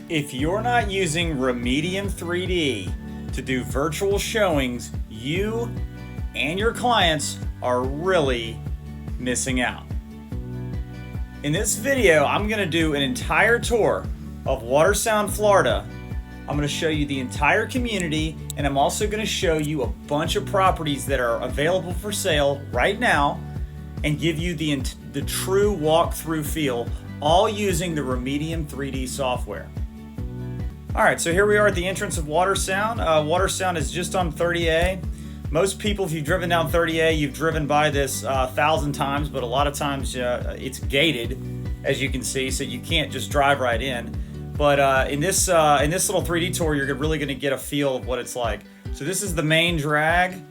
If you're not using Remedium 3D to do virtual showings, you and your clients are really missing out. In this video, I'm going to do an entire tour of Watersound, Florida. I'm going to show you the entire community, and I'm also going to show you a bunch of properties that are available for sale right now and give you the true walkthrough feel, all using the Remedium 3D software. All right, so here we are at the entrance of Watersound. Watersound is just on 30A. Most people, if you've driven down 30A, you've driven by this 1,000 times, but a lot of times it's gated, as you can see, so you can't just drive right in. But in this little 3D tour, you're really going to get a feel of what it's like. So this is the main drag.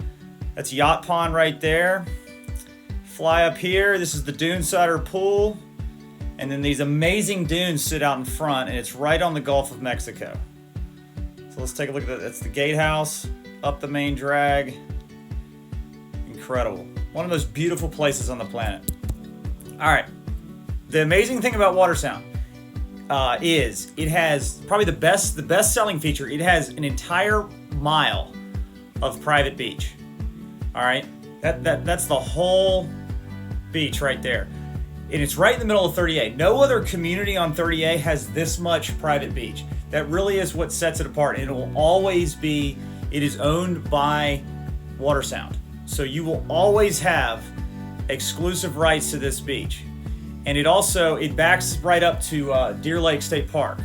That's Yacht Pond right there. Fly up here. This is the Dune-sider pool. And then these amazing dunes sit out in front, and it's right on the Gulf of Mexico. So let's take a look at that. That's the gatehouse, up the main drag. Incredible. One of the most beautiful places on the planet. All right. The amazing thing about Watersound is it has probably the best selling feature. It has an entire mile of private beach. All right. That's the whole beach right there. And it's right in the middle of 30A. No other community on 30A has this much private beach. That really is what sets it apart. And it will always be, it is owned by Watersound. So you will always have exclusive rights to this beach. And it backs right up to Deer Lake State Park.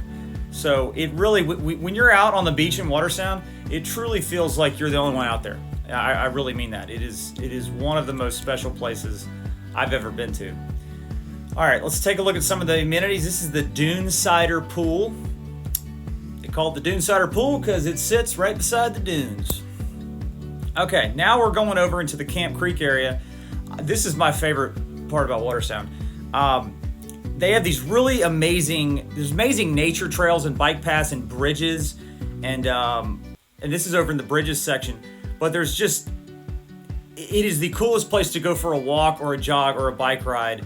So it really, when you're out on the beach in Watersound, it truly feels like you're the only one out there. I really mean that. It is one of the most special places I've ever been to. All right, let's take a look at some of the amenities. This is the Dune-sider pool. They call it the Dune-sider pool because it sits right beside the dunes. Okay, now we're going over into the Camp Creek area. This is my favorite part about Watersound. They have these really amazing nature trails and bike paths and bridges, and this is over in the bridges section. But it is the coolest place to go for a walk or a jog or a bike ride.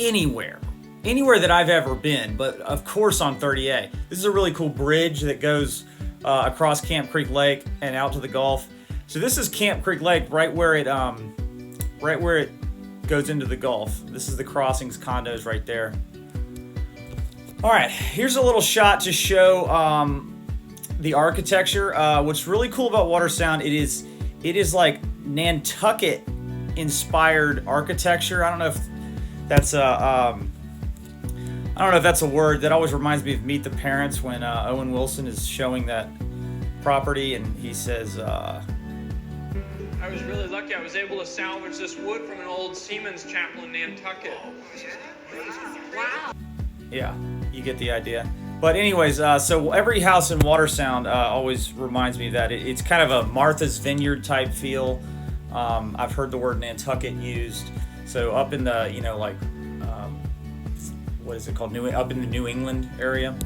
Anywhere that I've ever been, but of course on 30A. This is a really cool bridge that goes across Camp Creek Lake and out to the Gulf. So this is Camp Creek Lake, right where it goes into the Gulf. This is the Crossings condos right there. All right, here's a little shot to show the architecture. What's really cool about Watersound, it is like Nantucket inspired architecture. I don't know if that's a word. That always reminds me of Meet the Parents when Owen Wilson is showing that property and he says, I was really lucky. I was able to salvage this wood from an old seaman's chapel in Nantucket. Wow. Yeah, you get the idea. But anyways, so every house in Watersound always reminds me of that. It's kind of a Martha's Vineyard type feel. I've heard the word Nantucket used. So up in the, what is it called? Up in the New England area.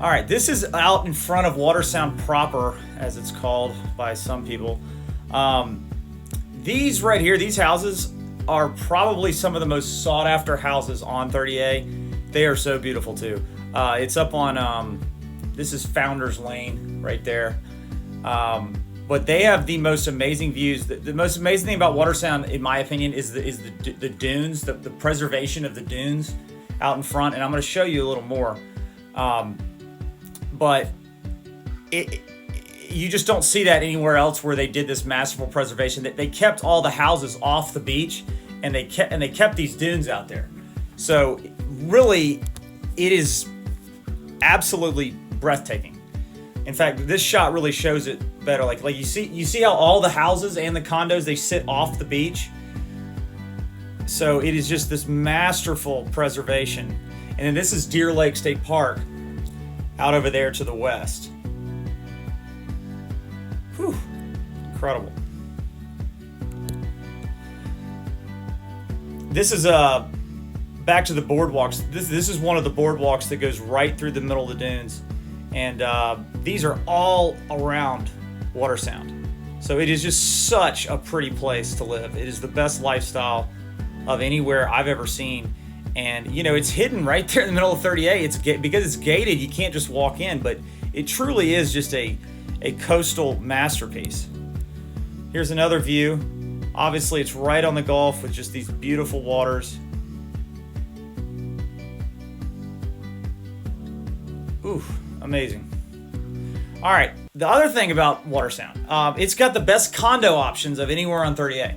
All right, this is out in front of Watersound proper, as it's called by some people. These right here, these houses are probably some of the most sought after houses on 30A. They are so beautiful too. It's up on, this is Founders Lane right there. But they have the most amazing views. The most amazing thing about Watersound, in my opinion, is the dunes, the preservation of the dunes out in front. And I'm going to show you a little more. But you just don't see that anywhere else where they did this masterful preservation. They kept all the houses off the beach, and they kept these dunes out there. So really, it is absolutely breathtaking. In fact, this shot really shows it better. Like you see how all the houses and the condos, they sit off the beach. So it is just this masterful preservation. And then this is Deer Lake State Park out over there to the west. Whew, incredible. This is back to the boardwalks. This is one of the boardwalks that goes right through the middle of the dunes. And these are all around Watersound. So it is just such a pretty place to live. It is the best lifestyle of anywhere I've ever seen. And you know, it's hidden right there in the middle of 30A. Because it's gated, you can't just walk in, but it truly is just a coastal masterpiece. Here's another view. Obviously, it's right on the Gulf with just these beautiful waters. Ooh, amazing. All right, the other thing about Watersound, it's got the best condo options of anywhere on 30A.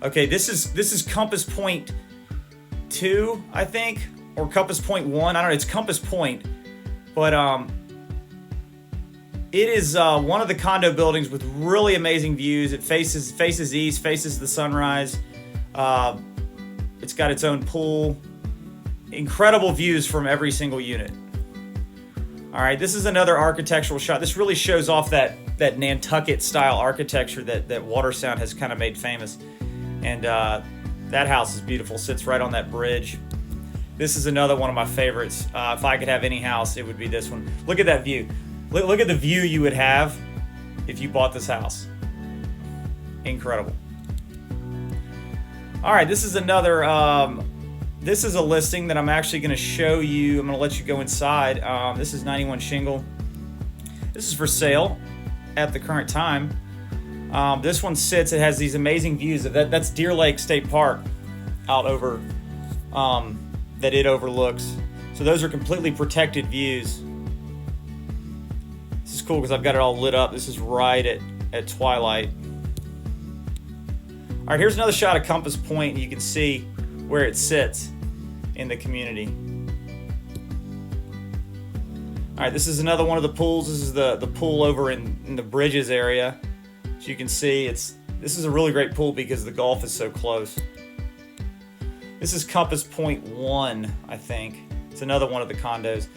Okay, this is Compass Point 2, I think, or Compass Point 1. I don't know. It's Compass Point, but it is one of the condo buildings with really amazing views. It faces east, faces the sunrise. It's got its own pool. Incredible views from every single unit. All right, this is another architectural shot. This really shows off that Nantucket style architecture that Watersound has kind of made famous. And that house is beautiful, sits right on that bridge. This is another one of my favorites. If I could have any house, it would be this one. Look at that view. Look at the view you would have if you bought this house. Incredible. All right, this is another, this is a listing that I'm actually gonna show you. I'm gonna let you go inside. This is 91 Shingle. This is for sale at the current time. This one sits, it has these amazing views. That's Deer Lake State Park out over, that it overlooks. So those are completely protected views. This is cool because I've got it all lit up. This is right at twilight. All right, here's another shot of Compass Point, and you can see where it sits in the community. All right, this is another one of the pools. This is the pool over in the Bridges area. So you can see this is a really great pool because the Gulf is so close. This is Compass Point 1, I think. It's another one of the condos.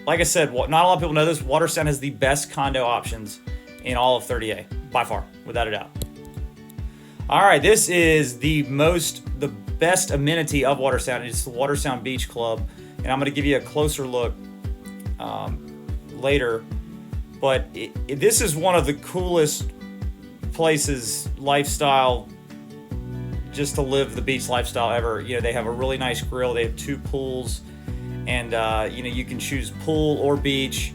Like I said, not a lot of people know this. Watersound has the best condo options in all of 30A, by far, without a doubt. All right, this is the best amenity of Watersound. It's the Watersound Beach Club, and I'm going to give you a closer look later. But this is one of the coolest places, lifestyle, just to live the beach lifestyle ever. You know, they have a really nice grill. They have 2 pools, and you know, you can choose pool or beach.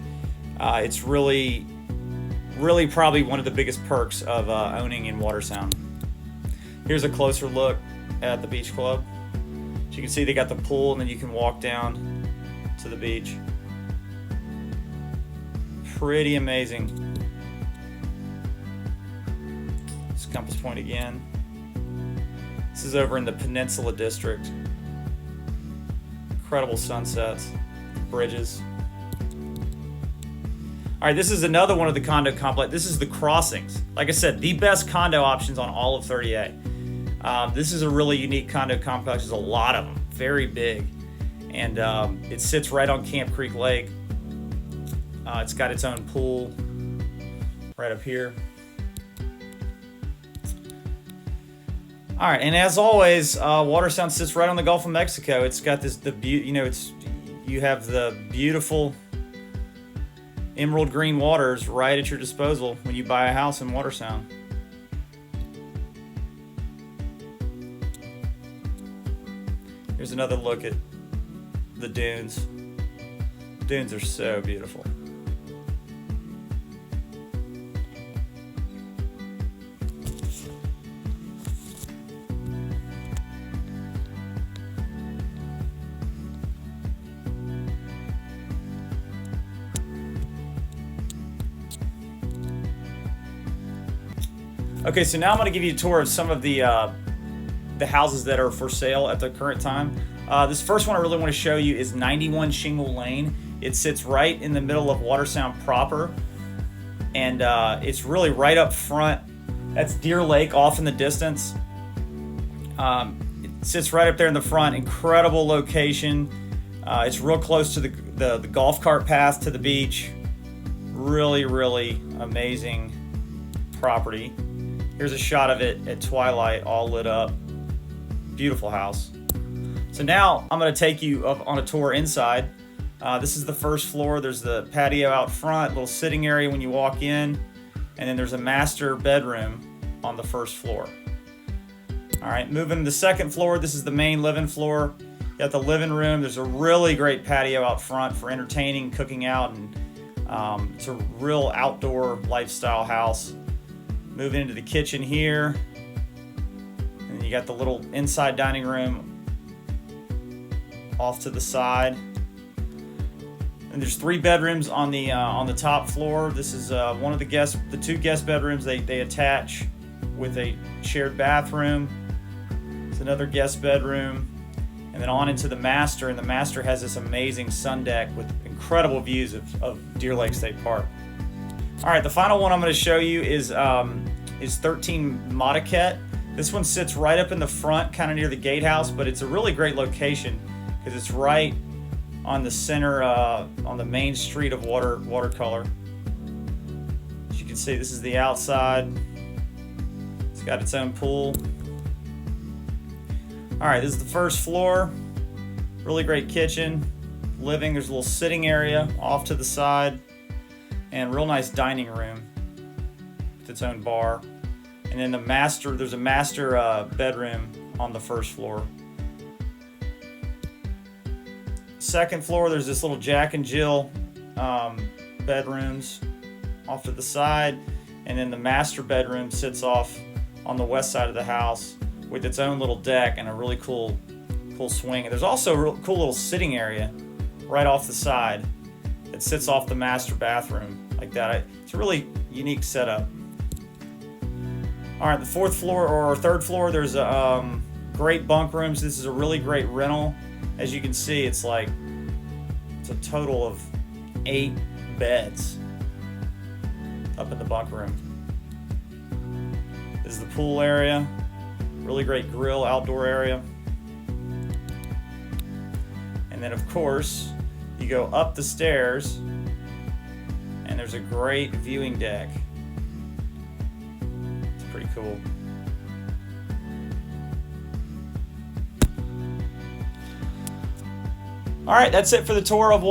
It's really probably one of the biggest perks of owning in Watersound. Here's a closer look at the beach club. So you can see they got the pool, and then you can walk down to the beach. Pretty amazing. This is Compass Point again. This is over in the Peninsula District. Incredible sunsets, bridges. All right, this is another one of the condo complex. This is the Crossings. Like I said, the best condo options on all of 30A. This is a really unique condo complex. There's a lot of them, very big. And it sits right on Camp Creek Lake. It's got its own pool right up here. All right, and as always, Watersound sits right on the Gulf of Mexico. It's got you have the beautiful emerald green waters right at your disposal when you buy a house in Watersound. Here's another look at the dunes. Dunes are so beautiful. Okay, so now I'm going to give you a tour of some of the houses that are for sale at the current time. This first one I really want to show you is 91 Shingle Lane. It sits right in the middle of Watersound proper, and it's really right up front. That's Deer Lake off in the distance. It sits right up there in the front. Incredible location. It's real close to the golf cart path to the beach. Really, really amazing property. Here's a shot of it at twilight, all lit up. Beautiful house. So now I'm going to take you on a tour inside. This is the first floor. There's the patio out front, little sitting area when you walk in, and then there's a master bedroom on the first floor. All right, moving to the second floor. This is the main living floor. You got the living room. There's a really great patio out front for entertaining, cooking out, and it's a real outdoor lifestyle house. Moving into the kitchen here, and you got the little inside dining room off to the side. And there's 3 bedrooms on the top floor. This is one of the 2 guest bedrooms. They attach with a shared bathroom. It's another guest bedroom, and then on into the master. And the master has this amazing sun deck with incredible views of Deer Lake State Park. All right, the final one I'm going to show you is 13 Modiquette. This one sits right up in the front, kind of near the gatehouse, but it's a really great location because it's right on the center, on the main street of Watercolor. As you can see, this is the outside. It's got its own pool. All right, this is the first floor. Really great kitchen, living. There's a little sitting area off to the side, and real nice dining room with its own bar. And then there's a master bedroom on the first floor. Second floor, there's this little Jack and Jill bedrooms off to the side, and then the master bedroom sits off on the west side of the house with its own little deck and a really cool swing. And there's also a real cool little sitting area right off the side that sits off the master bathroom like that. It's a really unique setup. All right, the fourth floor or third floor, there's great bunk rooms. This is a really great rental. As you can see, it's a total of 8 beds up in the bunk room. This is the pool area. Really great grill outdoor area. And then of course, you go up the stairs and there's a great viewing deck. It's pretty cool. All right, that's it for the tour of